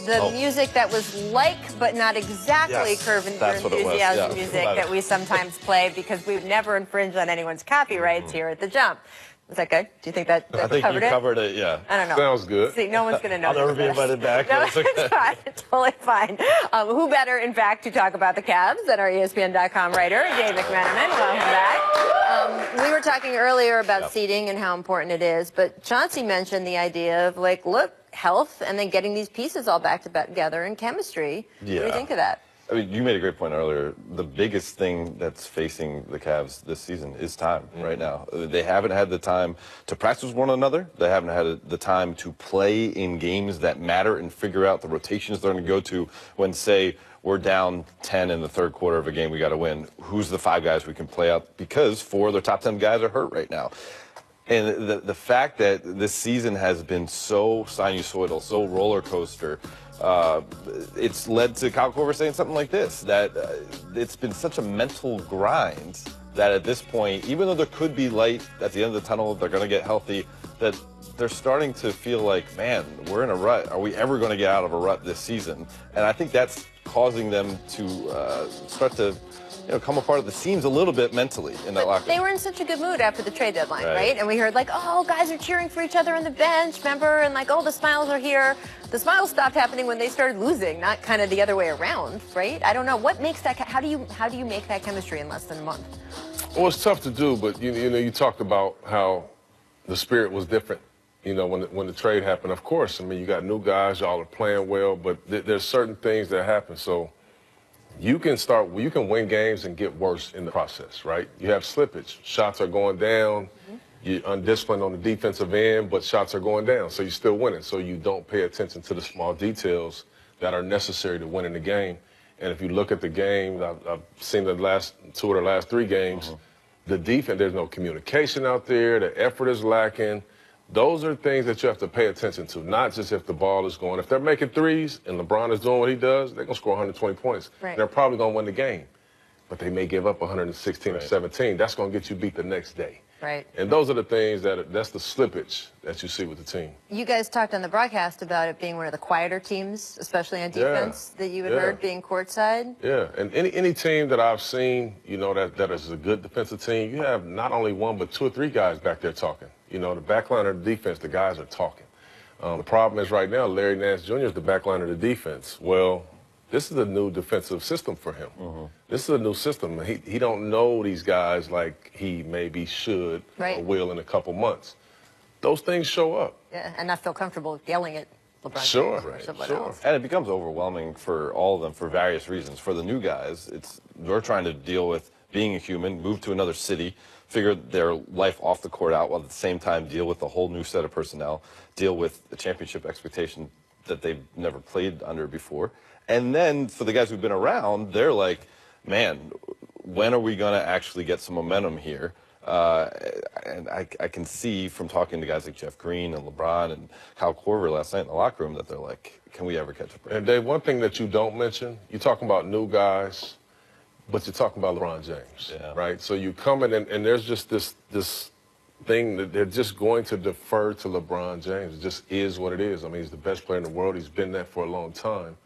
the music that was like, but not exactly Curb Your Enthusiasm music that we sometimes play because we would never infringe on anyone's copyrights here at The Jump. Was that good? Do you think that I think you covered it, yeah. I don't know. Sounds good. See, no one's going to know. I'll never be invited back. No, it's fine. It's totally fine. Who better, in fact, to talk about the Cavs than our ESPN.com writer, Dave McMenamin. Welcome back. We were talking earlier about seeding and how important it is, but Chauncey mentioned the idea of, like, look, health and then getting these pieces all back together and chemistry. Yeah. What do you think of that? I mean, you made a great point earlier. The biggest thing that's facing the Cavs this season is time right now. They haven't had the time to practice with one another. They haven't had the time to play in games that matter and figure out the rotations they're going to go to when, say, we're down 10 in the third quarter of a game we got to win. Who's the 5 guys we can play out? Because 4 of their top 10 guys are hurt right now. And the fact that this season has been so sinusoidal, so roller coaster, it's led to Kyle Korver saying something like this, that it's been such a mental grind that at this point, even though there could be light at the end of the tunnel, they're going to get healthy, that they're starting to feel like, man, we're in a rut. Are we ever going to get out of a rut this season? And I think that's causing them to start to come apart at the seams a little bit mentally in that locker room. They were in such a good mood after the trade deadline, right? And we heard, like, oh, guys are cheering for each other on the bench, remember? And, like, oh, the smiles are here. The smiles stopped happening when they started losing, not kind of the other way around, right? I don't know. What makes that, how do you make that chemistry in less than a month? Well, it's tough to do, but, you talked about how the spirit was different, when the trade happened. Of course, I mean, you got new guys, y'all are playing well, but there's certain things that happen. So you can win games and get worse in the process, right? You have slippage. Shots are going down. You're undisciplined on the defensive end, but shots are going down, so you're still winning. So you don't pay attention to the small details that are necessary to win in the game. And if you look at the game, I've seen the last 2 of the last 3 games, the defense, there's no communication out there. The effort is lacking. Those are things that you have to pay attention to, not just if the ball is going. If they're making threes and LeBron is doing what he does, they're going to score 120 points. Right. They're probably going to win the game. But they may give up 116 or 17. That's going to get you beat the next day. Right. And those are the things that's the slippage that you see with the team. You guys talked on the broadcast about it being one of the quieter teams, especially on defense, that you had heard being courtside. Yeah, and any team that I've seen, that is a good defensive team, you have not only 1 but 2 or 3 guys back there talking. The back line of the defense, the guys are talking. The problem is right now, Larry Nance Jr. is the back line of the defense. Well, this is a new defensive system for him. This is a new system. He don't know these guys like he maybe should or will in a couple months. Those things show up. Yeah, and not feel comfortable yelling at LeBron. Sure. And it becomes overwhelming for all of them for various reasons. For the new guys, they're trying to deal with being a human, move to another city, figure their life off the court out while at the same time deal with a whole new set of personnel, deal with the championship expectation that they've never played under before. And then for the guys who've been around, they're like, man, when are we going to actually get some momentum here? And I can see from talking to guys like Jeff Green and LeBron and Kyle Korver last night in the locker room that they're like, can we ever catch a break? And Dave, one thing that you don't mention, you're talking about new guys, but you're talking about LeBron James, right? So you come in and there's just this thing that they're just going to defer to LeBron James. It just is what it is. I mean, he's the best player in the world. He's been that for a long time.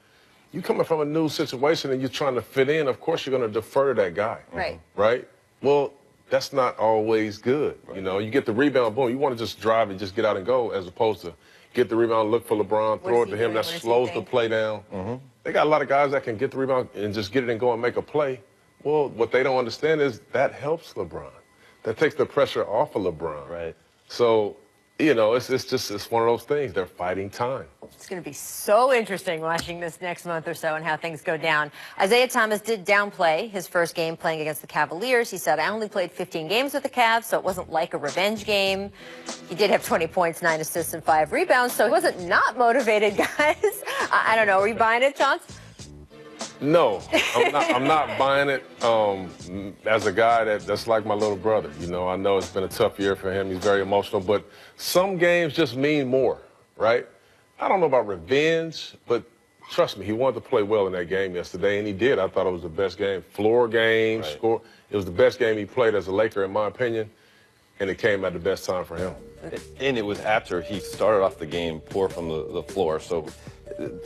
You coming from a new situation and you're trying to fit in, of course you're going to defer to that guy. Right? Well, that's not always good. You get the rebound, boom, you want to just drive and just get out and go as opposed to get the rebound, look for LeBron, throw it to him. That slows the play down. They got a lot of guys that can get the rebound and just get it and go and make a play. Well, what they don't understand is that helps LeBron. That takes the pressure off of LeBron. Right. So, it's one of those things. They're fighting time. It's going to be so interesting watching this next month or so and how things go down. Isaiah Thomas did downplay his first game playing against the Cavaliers. He said, I only played 15 games with the Cavs, so it wasn't like a revenge game. He did have 20 points, 9 assists, and 5 rebounds, so he wasn't not motivated, guys. I don't know. Are you buying it, Chauncey? No, I'm not buying it. As a guy that's like my little brother, I know it's been a tough year for him. He's very emotional, but some games just mean more, right? I don't know about revenge, but trust me, he wanted to play well in that game yesterday, and he did. I thought it was the best game. Floor game, score. It was the best game he played as a Laker, in my opinion, and it came at the best time for him. And it was after he started off the game poor from the floor, so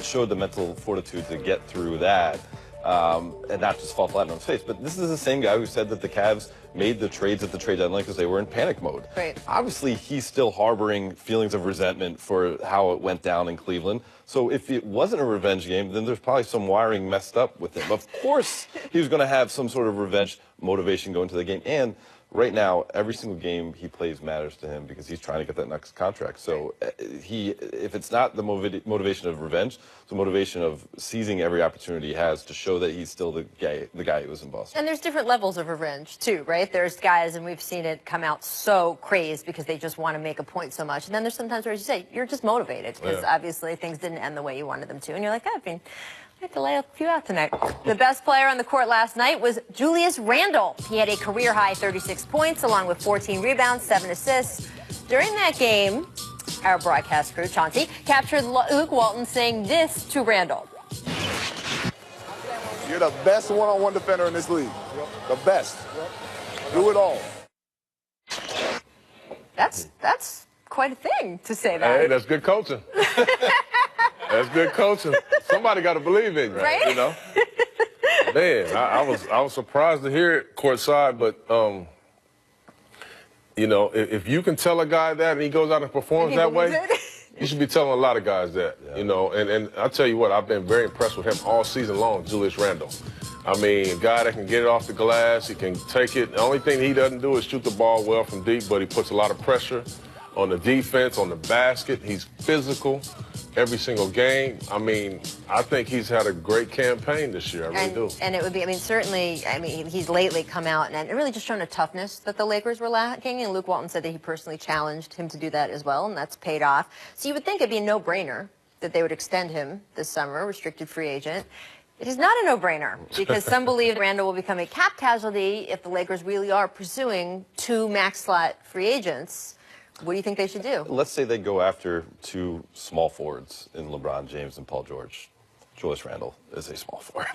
showed the mental fortitude to get through that. And not just fall flat on his face. But this is the same guy who said that the Cavs made the trades at the trade deadline because they were in panic mode. Right. Obviously, he's still harboring feelings of resentment for how it went down in Cleveland. So if it wasn't a revenge game, then there's probably some wiring messed up with him. Of course, he was going to have some sort of revenge motivation going to the game. And right now, every single game he plays matters to him because he's trying to get that next contract. So if it's not the motivation of revenge, it's the motivation of seizing every opportunity he has to show that he's still the guy who was in Boston. And there's different levels of revenge, too, right? There's guys, and we've seen it come out so crazed because they just want to make a point so much. And then there's sometimes where, as you say, you're just motivated because obviously things didn't end the way you wanted them to. And you're like, I have to lay a few out tonight. The best player on the court last night was Julius Randle. He had a career-high 36 points, along with 14 rebounds, 7 assists. During that game, our broadcast crew, Chauncey, captured Luke Walton saying this to Randle. You're the best one-on-one defender in this league. The best. Do it all. That's quite a thing to say that. Hey, that's good coaching. That's good coaching. Somebody got to believe in you, right? You know. Man, I was surprised to hear it courtside, but you know, if you can tell a guy that and he goes out and performs that way, you should be telling a lot of guys that. You know, and I tell you what, I've been very impressed with him all season long, Julius Randle. I mean, a guy that can get it off the glass, he can take it. The only thing he doesn't do is shoot the ball well from deep, but he puts a lot of pressure on the defense, on the basket. He's physical every single game. I mean, I think he's had a great campaign this year. I really do. And it would be, I mean, certainly, I mean, he's lately come out and really just shown a toughness that the Lakers were lacking. And Luke Walton said that he personally challenged him to do that as well, and that's paid off. So you would think it'd be a no-brainer that they would extend him this summer, restricted free agent. It is not a no-brainer because some believe Randle will become a cap casualty if the Lakers really are pursuing 2 max slot free agents. What do you think they should do? Let's say they go after 2 small forwards in LeBron James and Paul George. Julius Randle is a small forward.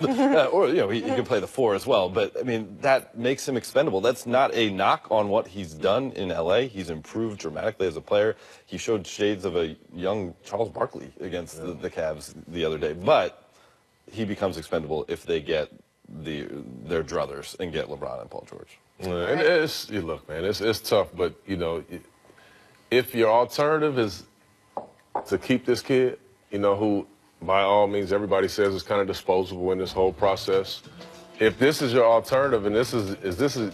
Or, you know, he can play the 4 as well. But, I mean, that makes him expendable. That's not a knock on what he's done in L.A. He's improved dramatically as a player. He showed shades of a young Charles Barkley against the Cavs the other day. But he becomes expendable if they get their druthers and get LeBron and Paul George. And look, man, it's tough. But, you know, if your alternative is to keep this kid, you know, who by all means everybody says is kind of disposable in this whole process, if this is your alternative and this is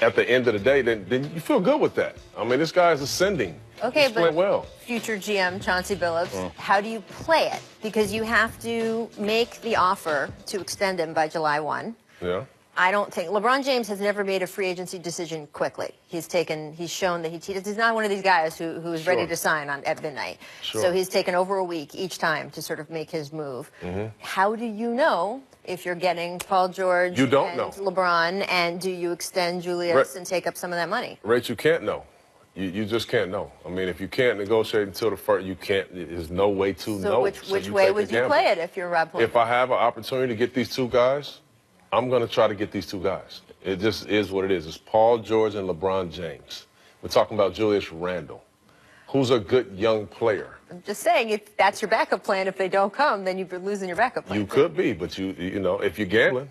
at the end of the day, then you feel good with that. I mean, this guy is ascending. Okay, He's playing well. Future GM Chauncey Billups, how do you play it? Because you have to make the offer to extend him by July 1. Yeah. I don't think LeBron James has never made a free agency decision quickly. He's shown that he's not one of these guys who is ready to sign at midnight. Sure. So he's taken over a week each time to sort of make his move. How do you know if you're getting Paul George and LeBron, and do you extend Julius and take up some of that money? Rach, you can't know. You just can't know. I mean, if you can't negotiate until the first, you can't. There's no way to know. So which way would you play it if you're Rob Pelinka? If I have an opportunity to get these 2 guys, I'm going to try to get these 2 guys. It just is what it is. It's Paul George and LeBron James. We're talking about Julius Randle, who's a good young player. I'm just saying, if that's your backup plan, if they don't come, then you're losing your backup plan. You could be, but you know, if you're gambling,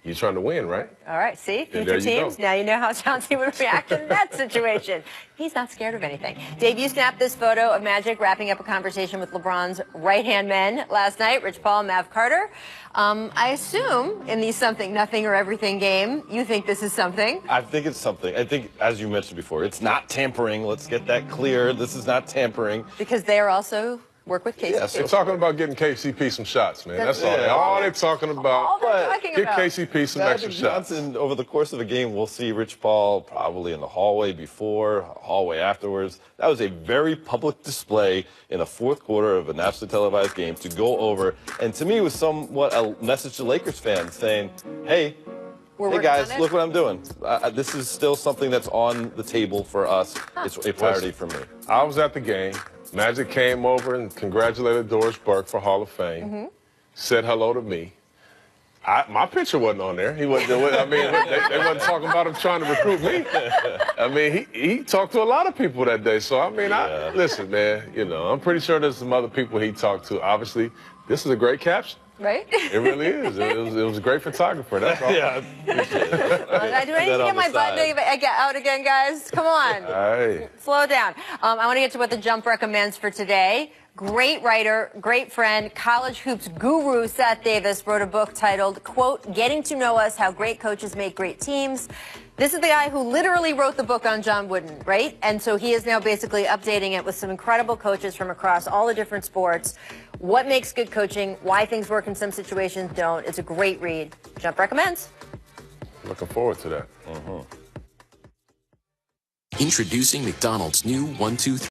you're trying to win, right? All right, see, future teams, now you know how Chauncey would react in that situation. He's not scared of anything. Dave, you snapped this photo of Magic wrapping up a conversation with LeBron's right-hand men last night, Rich Paul and Mav Carter. I assume in the something, nothing, or everything game, you think this is something. I think it's something. I think, as you mentioned before, it's not tampering. Let's get that clear. This is not tampering. Because they are also work with KCP. Yes, they're talking about getting KCP some shots, man. That's all they're talking about. All they're talking Get about. KCP some extra shots. Johnson, over the course of a game, we'll see Rich Paul probably in the hallway before, hallway afterwards. That was a very public display in the 4th quarter of a nationally televised game to go over. And to me, it was somewhat a message to Lakers fans saying, hey guys, look what I'm doing. This is still something that's on the table for us. It's a priority for me. I was at the game. Magic came over and congratulated Doris Burke for Hall of Fame, said hello to me. My picture wasn't on there. He wasn't. I mean, they wasn't talking about him trying to recruit me. I mean, he talked to a lot of people that day. So I mean, listen, man. You know, I'm pretty sure there's some other people he talked to. Obviously, this is a great caption. Right? It really is. It was a great photographer. That's all. Yeah. Do I need to get my button out again, guys? Come on. Hey. Slow down. I want to get to what the Jump recommends for today. Great writer, great friend, college hoops guru Seth Davis wrote a book titled, quote, Getting to Know Us, How Great Coaches Make Great Teams. This is the guy who literally wrote the book on John Wooden, right? And so he is now basically updating it with some incredible coaches from across all the different sports. What makes good coaching, why things work in some situations don't. It's a great read. Jump recommends. Looking forward to that. Introducing McDonald's new 1, 2, 3.